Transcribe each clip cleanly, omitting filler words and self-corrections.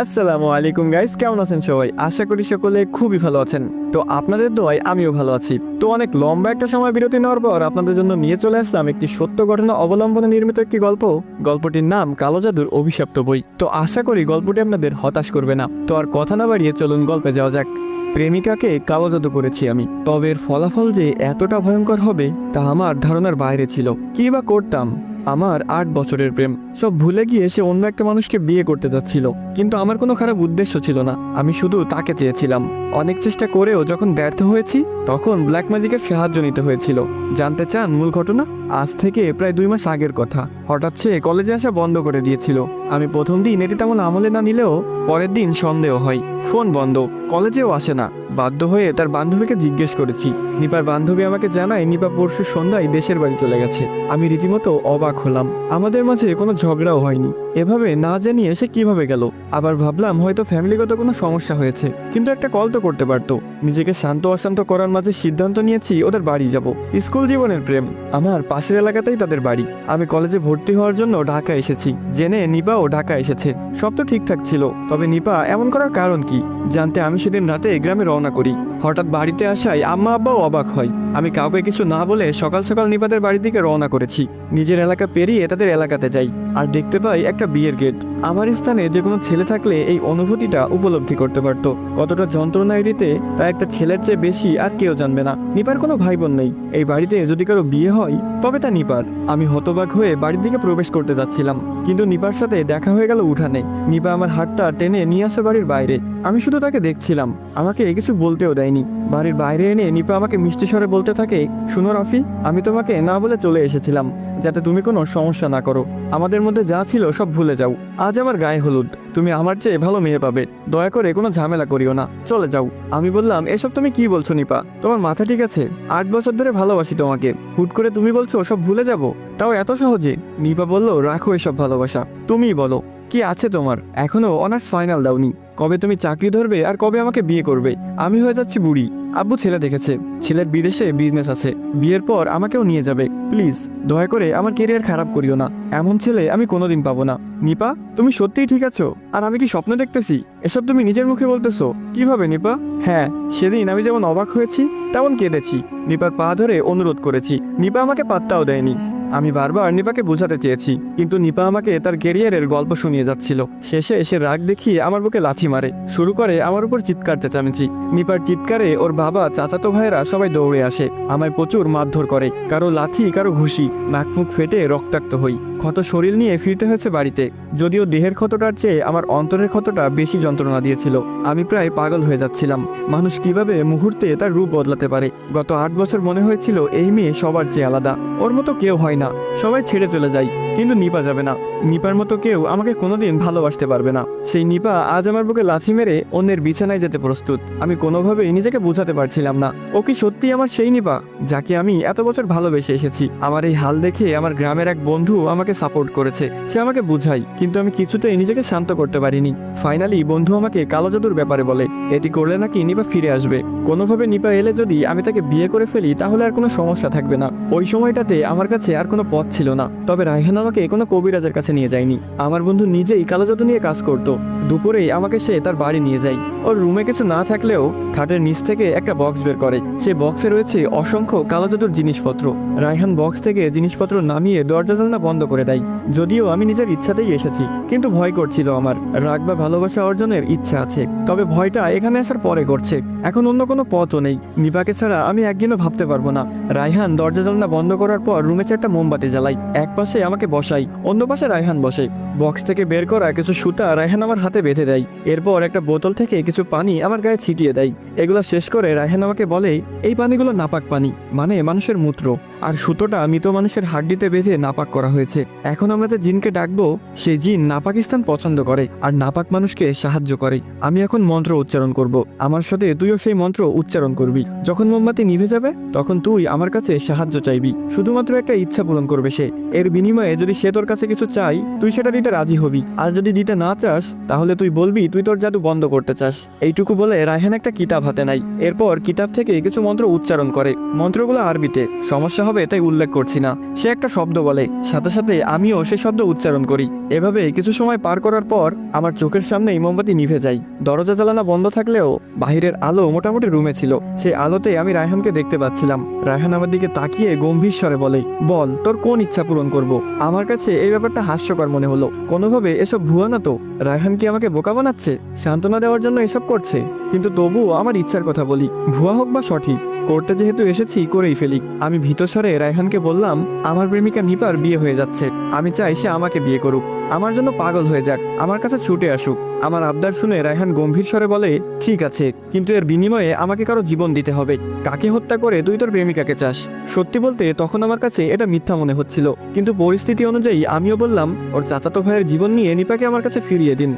আসসালামু আলাইকুম গাইস, কেমন আছেন সবাই? আশা করি সকলে খুবই ভালো আছেন। তো আপনাদের দোয়ায় আমিও ভালো আছি। তো অনেক লম্বা একটা সময় বিরতি নেওয়ার পর আপনাদের জন্য নিয়ে চলে আসলাম একটি সত্য ঘটনা অবলম্বনে নির্মিত একটি গল্প। গল্পটির নাম কালো জাদুর অভিশপ্ত বই। তো আশা করি গল্পটি আপনাদের হতাশ করবে না। তো আর কথা না বাড়িয়ে চলুন গল্পে যাওয়া যাক। প্রেমিকাকে কালো জাদু করেছি আমি, তবে এর ফলাফল যে এতটা ভয়ঙ্কর হবে তা আমার ধারণার বাইরে ছিল। কি বা করতাম? আমার 8 বছরের প্রেম সব ভুলে গিয়ে সে অন্য একটা মানুষকে বিয়ে করতে যাচ্ছিল, কিন্তু আমার কোনো খারাপ উদ্দেশ্য ছিল না। আমি শুধু তাকে চেয়েছিলাম। অনেক চেষ্টা করেও যখন ব্যর্থ হয়েছি তখন ব্ল্যাক ম্যাজিকের সাহায্য নিতে হয়েছিল। জানতে চান মূল ঘটনা? আজ থেকে প্রায় 2 মাস আগের কথা। হঠাৎ সে কলেজে আসা বন্ধ করে দিয়েছিল। আমি প্রথম দিন এটি তেমন আমলে না নিলেও পরের দিন সন্দেহ হয়। ফোন বন্ধ, কলেজেও আসে না। বাধ্য হয়ে তার বান্ধবীকে জিজ্ঞেস করেছি। নিপার বান্ধবী আমাকে জানায় নিপা পরশু সন্ধ্যায় দেশের বাড়ি চলে গেছে। আমি রীতিমতো অবাক হলাম। আমাদের মাঝে কোনো ঝগড়াও হয়নি। এভাবে না জানিয়ে সে কিভাবে গেল? আবার ভাবলাম হয়তো ফ্যামিলিগত কোনো সমস্যা হয়েছে, কিন্তু একটা কল তো করতে পারতো। নিজেকে শান্ত অশান্ত করার মাঝে সিদ্ধান্ত নিয়েছি ওদের বাড়ি যাব। স্কুল জীবনের প্রেম, আমার পাশের এলাকাতেই তাদের বাড়ি। আমি কলেজে ভর্তি হওয়ার জন্য ঢাকা এসেছি জেনে নিপাও ঢাকা এসেছে। সব তো ঠিকঠাক ছিল, তবে নিপা এমন করার কারণ কি জানতে আমি সেদিন রাতে গ্রামে রওনা করি। হঠাৎ বাড়িতে আসায় আম্মা আব্বাও অবাক হয়। আমি কাউকে কিছু না বলে সকাল সকাল নিপাদের বাড়ির দিকে রওনা করেছি। নিজের এলাকা পেরিয়ে তাদের এলাকাতে যাই আর দেখতে পাই একটা বিয়ের গেট। আমার স্থানে যে কোনো ছেলে থাকলে এই অনুভূতিটা উপলব্ধি করতে পারতো। কতটা যন্ত্রণা এড়িতে তা একটা ছেলের চেয়ে বেশি আর কেউ জানবে না। নিপার কোনো ভাই বোন নেই। এই বাড়িতে যদি কারো বিয়ে হয় তবে তা নিপার। আমি হতবাক হয়ে বাড়ির দিকে প্রবেশ করতে যাচ্ছিলাম, কিন্তু নিপার সাথে দেখা হয়ে গেল উঠানে। নিপা আমার হাতটা টেনে নিয়ে আসে বাড়ির বাইরে। আমি শুধু তাকে দেখছিলাম, আমাকে কিছু বলতেও দেয়নি। বাড়ির বাইরে এনে নিপা আমাকে মিষ্টি স্বরে বলতে থাকে, শুনো রাফি, আমি তোমাকে না বলে চলে এসেছিলাম যাতে তুমি কোনো সমস্যা না করো। আমাদের মধ্যে যা ছিল সব ভুলে যাও। আজ আমার গায়ে হলুদ, তুমি আমার চেয়ে ভালো মেয়ে পাবে। দয়া করে কোনো ঝামেলা করিও না, চলে যাও। আমি বললাম, এসব তুমি কি বলছো নিপা? তোমার মাথা ঠিক আছে? 8 বছর ধরে ভালোবাসি তোমাকে, হুট করে তুমি বলছো সব ভুলে যাব, তাও এত সহজে? নিপা বলল, রাখো এসব ভালোবাসা, তুমিই বলো কি আছে তোমার? এখনো অনার্স ফাইনাল দাওনি। কবে তুমি চাকরি ধরবে আর কবে আমাকে বিয়ে করবে? আমি হয়ে যাচ্ছি বুড়ি। আব্বু ছেলে দেখেছে, ছেলের বিদেশে বিজনেস আছে, বিয়ের পর আমাকেও নিয়ে যাবে। প্লিজ দয়া করে আমার কেরিয়ার খারাপ করিও না। এমন ছেলে আমি কোনোদিন পাবো না। নিপা, তুমি সত্যিই ঠিক আছো? আর আমি কি স্বপ্ন দেখতেছি? এসব তুমি নিজের মুখে বলতেছো কিভাবে নিপা? হ্যাঁ, সেদিন আমি যেমন অবাক হয়েছি তেমন কেঁদেছি। নিপার পা ধরে অনুরোধ করেছি। নিপা আমাকে পাত্তাও দেয়নি। আমি বারবার নিপাকে বোঝাতে চেয়েছি, কিন্তু নিপা আমাকে তার ক্যারিয়ারের গল্প শুনিয়ে যাচ্ছিল। শেষে এসে রাগ দেখিয়ে আমার বুকে লাথি মারে, শুরু করে আমার উপর চিৎকার চেঁচামেচি। নিপার চিৎকারে ওর বাবা, চাচাতো ভাইয়েরা সবাই দৌড়ে আসে। আমায় প্রচুর মারধর করে, কারো লাথি কারো ঘুষি। নাক মুখ ফেটে রক্তাক্ত হই। ক্ষত শরীর নিয়ে ফিরতে হয়েছে বাড়িতে। যদিও দেহের ক্ষতটার চেয়ে আমার অন্তরের ক্ষতটা বেশি যন্ত্রণা দিয়েছিল। আমি প্রায় পাগল হয়ে যাচ্ছিলাম। মানুষ কিভাবে মুহূর্তে তার রূপ বদলাতে পারে। গত 8 বছর মনে হয়েছিল এই মেয়ে সবার চেয়ে আলাদা, ওর মতো কেউ হয় না। সবাই ছেড়ে চলে যায়, কিন্তু নিপা যাবে না। নিপার মতো কেউ আমাকে কোনোদিন ভালোবাসতে পারবে না। সেই নিপা আজ আমার বুকে লাথি মেরে অন্যের বিছানায় যেতে প্রস্তুত। আমি কোনোভাবেই নিজেকে বোঝাতে পারছিলাম না, ও কি সত্যি আমার সেই নিপা যাকে আমি এত বছর ভালোবেসে এসেছি? আমার এই হাল দেখে আমার গ্রামের এক বন্ধু আমাকে সাপোর্ট করেছে। সে আমাকে বুঝাই, কিন্তু আমি কিছুতেই নিজেকে শান্ত করতে পারিনি। ফাইনালি বন্ধু আমাকে কালো জাদুর ব্যাপারে বলে, এটি করলে নাকি নিপা ফিরে আসবে। কোনোভাবে নিপা এলে যদি আমি তাকে বিয়ে করে ফেলি তাহলে আর কোনো সমস্যা থাকবে না। ওই সময়টাতে আমার কাছে আর কোনো পথ ছিল না। তবে রায়হান আমাকে কোনো কবিরাজের কাছে নিয়ে যায়নি। আমার বন্ধু নিজেই কালো জাদু নিয়ে কাজ করত। দুপুরেই আমাকে সে তার বাড়ি নিয়ে যায়। ওর রুমে কিছু না থাকলেও খাটের নিচ থেকে একটা বক্স বের করে। সেই বক্সে রয়েছে অসংখ্য কালো জাদুর জিনিসপত্র। রায়হান বক্স থেকে জিনিসপত্র নামিয়ে দরজা জানলা বন্ধ করে দেয়। যদিও আমি নিজের ইচ্ছাতেই এসেছি, কিন্তু ভয় করছিল আমার। রাগ বা ভালোবাসা অর্জনের ইচ্ছা আছে, তবে ভয়টা এখানে আসার পরে করছে। এখন অন্য কোনো পথও নেই। নিপাকে ছাড়া আমি একদিনও ভাবতে পারবো না। রায়হান দরজা জানলা বন্ধ করার পর রুমে একটা মোমবাতি জ্বালাই। এক পাশে আমাকে বসাই, অন্য পাশে রায়হান বসে। বক্স থেকে বের করা কিছু সুতা রায়হান আমার হাতে বেঁধে দেয়। এরপর একটা বোতল থেকে কিছু পানি আমার গায়ে ছিটিয়ে দেয়। এগুলো শেষ করে রায়হান আমাকে বলে, এই পানিগুলো নাপাক পানি, মানে মানুষের মূত্র। আর সুতোটা মৃত মানুষের হাড্ডিতে বেঁধে নাপাক করা হয়েছে। এখন আমরা যে জিনকে ডাকবো সেই জিন নাপাক স্থান পছন্দ করে আর নাপাক মানুষকে সাহায্য করে। আমি এখন মন্ত্র উচ্চারণ করব, আমার সাথে তুইও সেই মন্ত্র উচ্চারণ করবি। যখন মোমবাতি নিভে যাবে তখন তুই আমার কাছে সাহায্য চাইবি। শুধুমাত্র একটা ইচ্ছা পূরণ করবে সে। এর বিনিময়ে যদি সে তোর কাছে কিছু চাই তুই সেটা দিতে রাজি হবি, আর যদি দিতে না চাস তাহলে তুই বলবি তুই তোর জাদু বন্ধ করতে চাস। এইটুকু বলে রায়হান একটা কিতাব হাতে নেয়। এরপর কিতাব থেকে কিছু মন্ত্র উচ্চারণ করে। মন্ত্রগুলো আরবিতে। সমস্যা হবে হবে তাই উল্লেখ করছি না। সে একটা শব্দ বলে, সাথে সাথে আমিও সেই শব্দ উচ্চারণ করি। এভাবে কিছু সময় পার করার পর আমার চোখের সামনেই মোমবাতি নিভে যায়। দরজা জ্বালানো বন্ধ থাকলেও বাহিরের আলো মোটামুটি রুমে ছিল। সেই আলোতে আমি রায়হানকে দেখতে পাচ্ছিলাম। রায়হান আমার দিকে তাকিয়ে গম্ভীর স্বরে বলে, বল তোর কোন ইচ্ছা পূরণ করব। আমার কাছে এই ব্যাপারটা হাস্যকর মনে হলো। কোনোভাবে এসব ভুয়া না তো? রায়হান কি আমাকে বোকা বানাচ্ছে, সান্ত্বনা দেওয়ার জন্য এসব করছে? কিন্তু তবুও আমার ইচ্ছার কথা বলি, ভুয়া হোক বা সঠিক, করতে যেহেতু এসেছি করেই ফেলি। আমি ভীত স্বরে রায়হানকে বললাম, আমার প্রেমিকা নিপার বিয়ে হয়ে যাচ্ছে। আমি চাই সে আমাকে বিয়ে করুক, আমার জন্য পাগল হয়ে যাক, আমার কাছে ছুটে আসুক। আমার আবদার শুনে রায়হান গম্ভীর স্বরে বলে, ঠিক আছে, কিন্তু এর বিনিময়ে আমাকে কারো জীবন দিতে হবে। কাকে হত্যা করে তুই তোর প্রেমিকাকে চাস? সত্যি বলতে তখন আমার কাছে এটা মিথ্যা মনে হচ্ছিল, কিন্তু পরিস্থিতি অনুযায়ী আমিও বললাম, ওর চাচাতো ভাইয়ের জীবন নিয়ে নিপাকে আমার কাছে ফিরিয়ে দিন।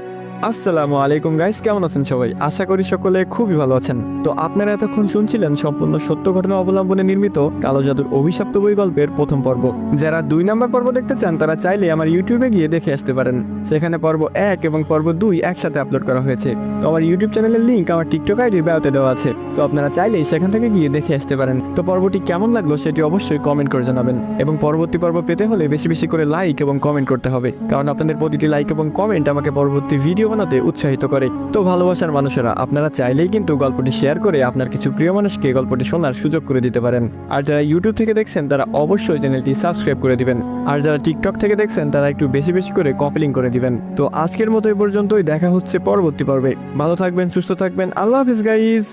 আসসালামু আলাইকুম গাইস, কেমন আছেন সবাই? আশা করি সকলে খুবই ভালো আছেন। তো আপনারা এতক্ষণ শুনছিলেন সম্পূর্ণ সত্য ঘটনা অবলম্বনে নির্মিত কালো জাদুর অভিশপ্ত বই গল্পের প্রথম পর্ব। যারা 2 নম্বর পর্ব দেখতে চান তারা চাইলে আমার ইউটিউবে গিয়ে দেখে আসতে পারেন। সেখানে পর্ব 1 এবং পর্ব 2 একসাথে আপলোড করা হয়েছে। তো আমার ইউটিউব চ্যানেলের লিংক আমার টিকটক আইডির বায়োতে দেওয়া আছে, তো আপনারা চাইলেই সেখান থেকে গিয়ে দেখে আসতে পারেন। তো পর্বটি কেমন লাগলো সেটি অবশ্যই কমেন্ট করে জানাবেন, এবং পরবর্তী পর্ব পেতে হলে বেশি বেশি করে লাইক এবং কমেন্ট করতে হবে, কারণ আপনাদের প্রতিটি লাইক এবং কমেন্ট আমাকে পরবর্তী ভিডিও বানাতে উৎসাহিত করে। তো ভালোবাসার মানুষেরা, আপনারা চাইলেই কিন্তু গল্পটি শেয়ার করে আপনার কিছু প্রিয় মানুষকে গল্পটি শোনার সুযোগ করে দিতে পারেন। আর যারা ইউটিউব থেকে দেখছেন তারা অবশ্যই চ্যানেলটি সাবস্ক্রাইব করে দিবেন, আর যারা টিকটক থেকে দেখছেন তারা একটু বেশি বেশি করে কপি করে দিবেন। তো আজকের মতো এই পর্যন্তই, দেখা হচ্ছে পরবর্তী পর্বে। ভালো থাকবেন, সুস্থ থাকবেন, আল্লাহ হাফিজ গাইজ।